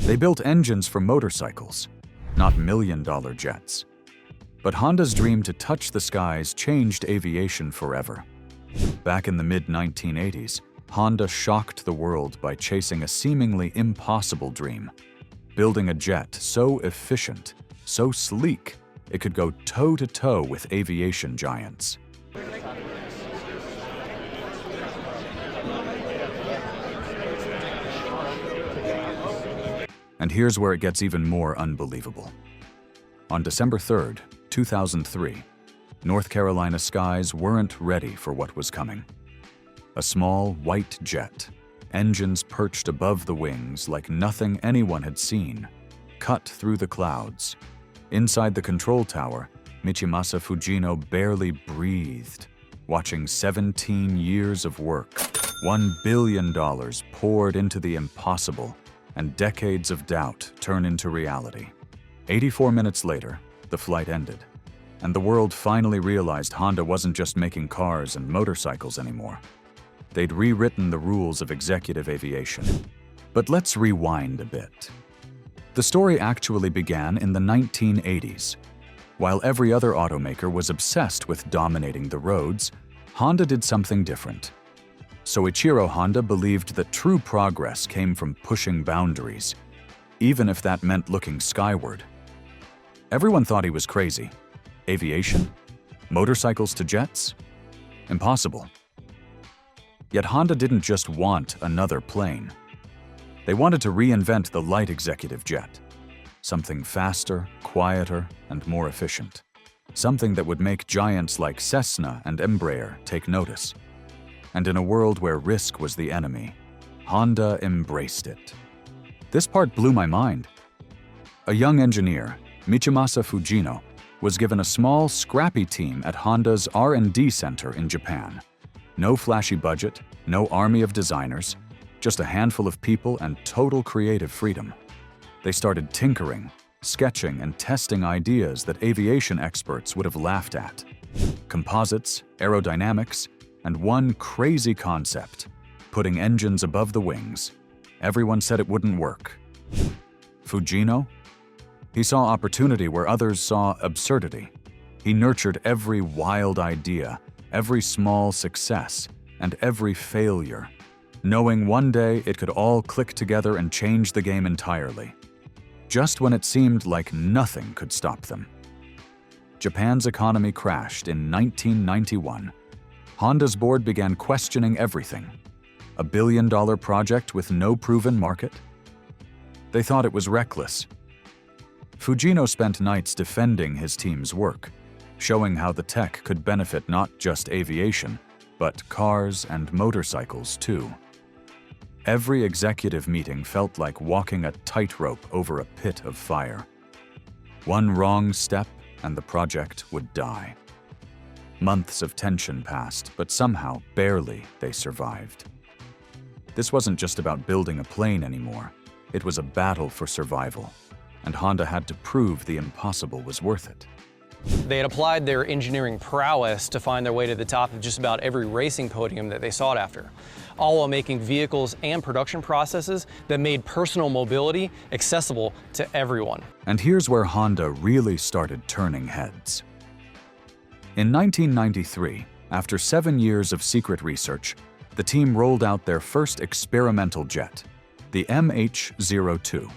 They built engines for motorcycles, not million-dollar jets. But Honda's dream to touch the skies changed aviation forever. Back in the mid-1980s, Honda shocked the world by chasing a seemingly impossible dream, building a jet so efficient, so sleek, it could go toe-to-toe with aviation giants. And here's where it gets even more unbelievable. On December 3rd, 2003, North Carolina skies weren't ready for what was coming. A small, white jet, engines perched above the wings like nothing anyone had seen, cut through the clouds. Inside the control tower, Michimasa Fujino barely breathed, watching 17 years of work, $1 billion poured into the impossible, and decades of doubt turn into reality. 84 minutes later, the flight ended, and the world finally realized Honda wasn't just making cars and motorcycles anymore. They'd rewritten the rules of executive aviation. But let's rewind a bit. The story actually began in the 1980s. While every other automaker was obsessed with dominating the roads, Honda did something different. Soichiro Honda believed that true progress came from pushing boundaries, even if that meant looking skyward. Everyone thought he was crazy. Aviation? Motorcycles to jets? Impossible. Yet Honda didn't just want another plane. They wanted to reinvent the light executive jet. Something faster, quieter, and more efficient. Something that would make giants like Cessna and Embraer take notice. And in a world where risk was the enemy, Honda embraced it. This part blew my mind. A young engineer, Michimasa Fujino, was given a small, scrappy team at Honda's R&D center in Japan. No flashy budget, no army of designers, just a handful of people and total creative freedom. They started tinkering, sketching, and testing ideas that aviation experts would have laughed at. Composites, aerodynamics, and one crazy concept, putting engines above the wings. Everyone said it wouldn't work. Fujino? He saw opportunity where others saw absurdity. He nurtured every wild idea, every small success, and every failure, knowing one day it could all click together and change the game entirely. Just when it seemed like nothing could stop them. Japan's economy crashed in 1991. Honda's board began questioning everything. A billion-dollar project with no proven market? They thought it was reckless. Fujino spent nights defending his team's work, showing how the tech could benefit not just aviation, but cars and motorcycles too. Every executive meeting felt like walking a tightrope over a pit of fire. One wrong step and the project would die. Months of tension passed, but somehow, barely, they survived. This wasn't just about building a plane anymore. It was a battle for survival, and Honda had to prove the impossible was worth it. They had applied their engineering prowess to find their way to the top of just about every racing podium that they sought after, all while making vehicles and production processes that made personal mobility accessible to everyone. And here's where Honda really started turning heads. In 1993, after 7 years of secret research, the team rolled out their first experimental jet, the MH-02.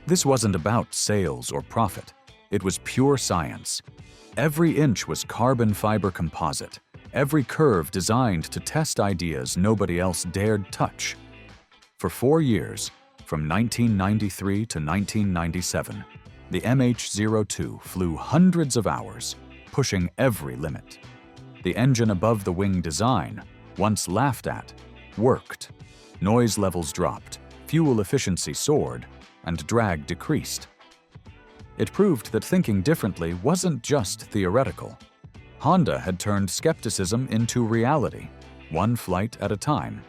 This wasn't about sales or profit. It was pure science. Every inch was carbon fiber composite, every curve designed to test ideas nobody else dared touch. For 4 years, from 1993 to 1997, the MH-02 flew hundreds of hours, pushing every limit. The engine above the wing design, once laughed at, worked. Noise levels dropped, fuel efficiency soared, and drag decreased. It proved that thinking differently wasn't just theoretical. Honda had turned skepticism into reality, one flight at a time.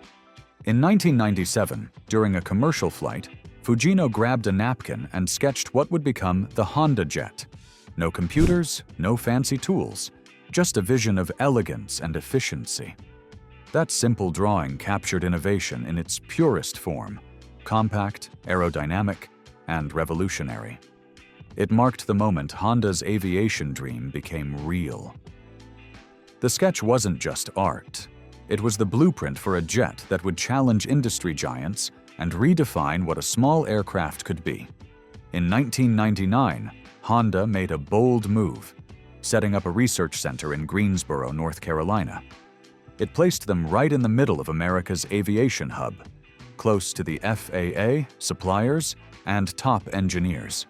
In 1997, during a commercial flight, Fujino grabbed a napkin and sketched what would become the HondaJet. No computers, no fancy tools, just a vision of elegance and efficiency. That simple drawing captured innovation in its purest form: compact, aerodynamic, and revolutionary. It marked the moment Honda's aviation dream became real. The sketch wasn't just art. It was the blueprint for a jet that would challenge industry giants and redefine what a small aircraft could be. In 1999, Honda made a bold move, setting up a research center in Greensboro, North Carolina. It placed them right in the middle of America's aviation hub, close to the FAA, suppliers, and top engineers.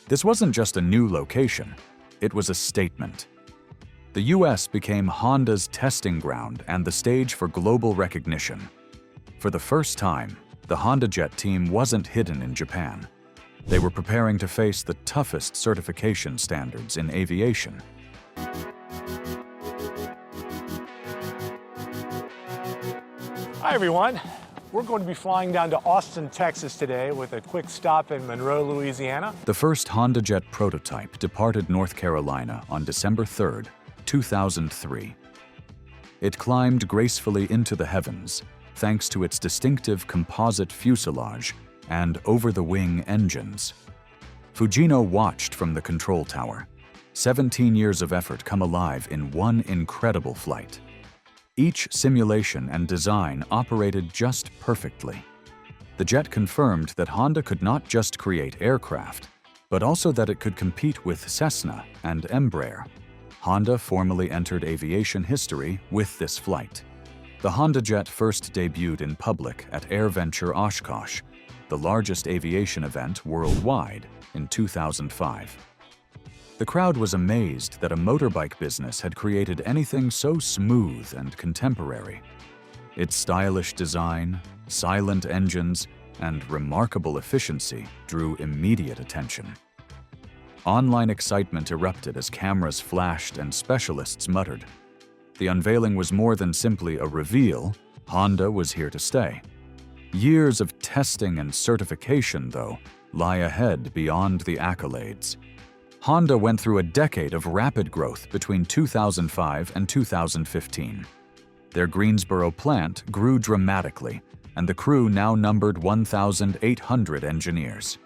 This wasn't just a new location, it was a statement. The US became Honda's testing ground and the stage for global recognition. For the first time, the HondaJet team wasn't hidden in Japan. They were preparing to face the toughest certification standards in aviation. Hi everyone. We're going to be flying down to Austin, Texas today with a quick stop in Monroe, Louisiana. The first HondaJet prototype departed North Carolina on December 3, 2003. It climbed gracefully into the heavens thanks to its distinctive composite fuselage and over-the-wing engines. Fujino watched from the control tower. 17 years of effort come alive in one incredible flight. Each simulation and design operated just perfectly. The jet confirmed that Honda could not just create aircraft, but also that it could compete with Cessna and Embraer. Honda formally entered aviation history with this flight. The HondaJet first debuted in public at AirVenture Oshkosh, the largest aviation event worldwide, in 2005. The crowd was amazed that a motorbike business had created anything so smooth and contemporary. Its stylish design, silent engines, and remarkable efficiency drew immediate attention. Online excitement erupted as cameras flashed and specialists muttered. The unveiling was more than simply a reveal. Honda was here to stay. Years of testing and certification, though, lie ahead beyond the accolades. Honda went through a decade of rapid growth between 2005 and 2015. Their Greensboro plant grew dramatically, and the crew now numbered 1,800 engineers.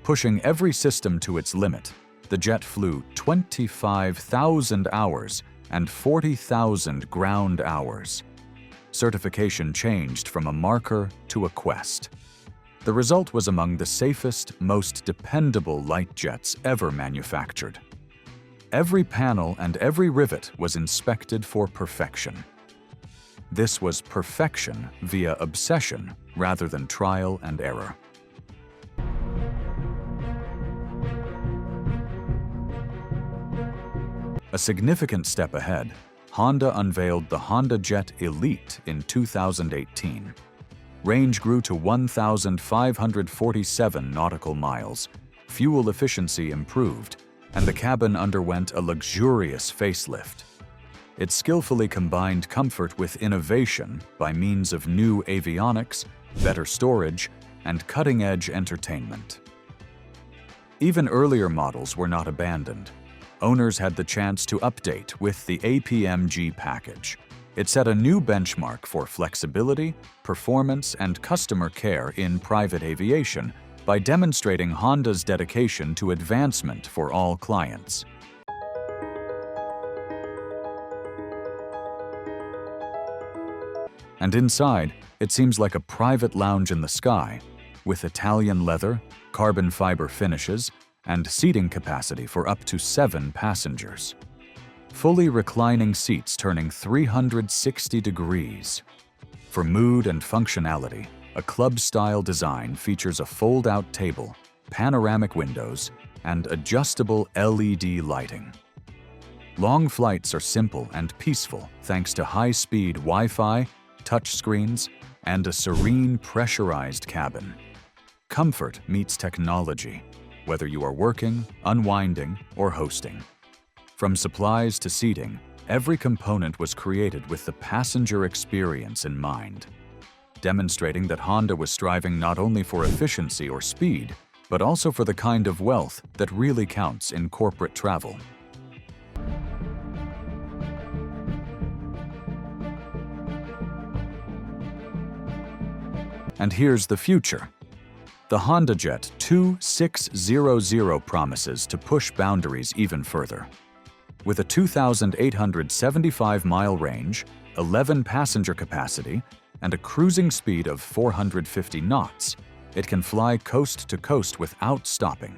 Pushing every system to its limit, the jet flew 25,000 hours and 40,000 ground hours. Certification changed from a marker to a quest. The result was among the safest, most dependable light jets ever manufactured. Every panel and every rivet was inspected for perfection. This was perfection via obsession rather than trial and error. A significant step ahead, Honda unveiled the HondaJet Elite in 2018. Range grew to 1,547 nautical miles, fuel efficiency improved, and the cabin underwent a luxurious facelift. It skillfully combined comfort with innovation by means of new avionics, better storage, and cutting-edge entertainment. Even earlier models were not abandoned. Owners had the chance to update with the APMG package. It set a new benchmark for flexibility, performance, and customer care in private aviation by demonstrating Honda's dedication to advancement for all clients. And inside, it seems like a private lounge in the sky, with Italian leather, carbon fiber finishes, and seating capacity for up to 7 passengers. Fully reclining seats turning 360 degrees. For mood and functionality, a club-style design features a fold-out table, panoramic windows, and adjustable LED lighting. Long flights are simple and peaceful thanks to high-speed Wi-Fi, touchscreens, and a serene pressurized cabin. Comfort meets technology, whether you are working, unwinding, or hosting. From supplies to seating, every component was created with the passenger experience in mind, demonstrating that Honda was striving not only for efficiency or speed, but also for the kind of wealth that really counts in corporate travel. And here's the future. The HondaJet 2600 promises to push boundaries even further. With a 2,875-mile range, 11 passenger capacity, and a cruising speed of 450 knots, it can fly coast to coast without stopping.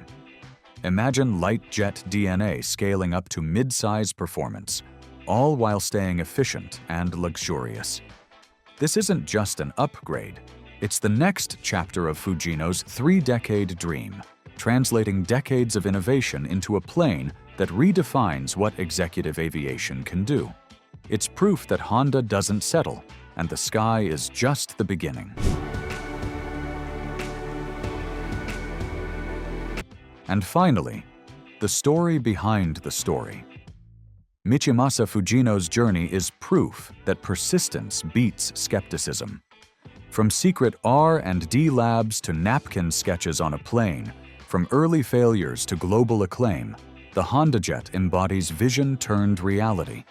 Imagine light jet DNA scaling up to mid-size performance, all while staying efficient and luxurious. This isn't just an upgrade, it's the next chapter of Fujino's three-decade dream, translating decades of innovation into a plane that redefines what executive aviation can do. It's proof that Honda doesn't settle, and the sky is just the beginning. And finally, the story behind the story. Michimasa Fujino's journey is proof that persistence beats skepticism. From secret R&D labs to napkin sketches on a plane, from early failures to global acclaim, the HondaJet embodies vision turned reality.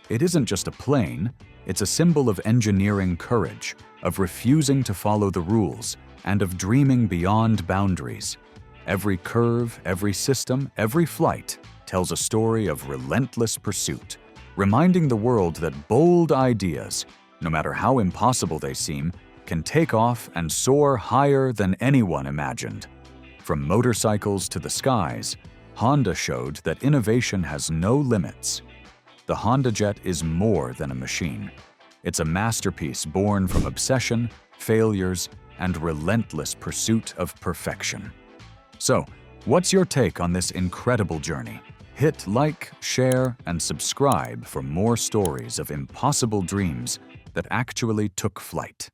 It isn't just a plane, it's a symbol of engineering courage, of refusing to follow the rules, and of dreaming beyond boundaries. Every curve, every system, every flight tells a story of relentless pursuit, reminding the world that bold ideas, no matter how impossible they seem, can take off and soar higher than anyone imagined. From motorcycles to the skies, Honda showed that innovation has no limits. The HondaJet is more than a machine. It's a masterpiece born from obsession, failures, and relentless pursuit of perfection. So, what's your take on this incredible journey? Hit like, share, and subscribe for more stories of impossible dreams that actually took flight.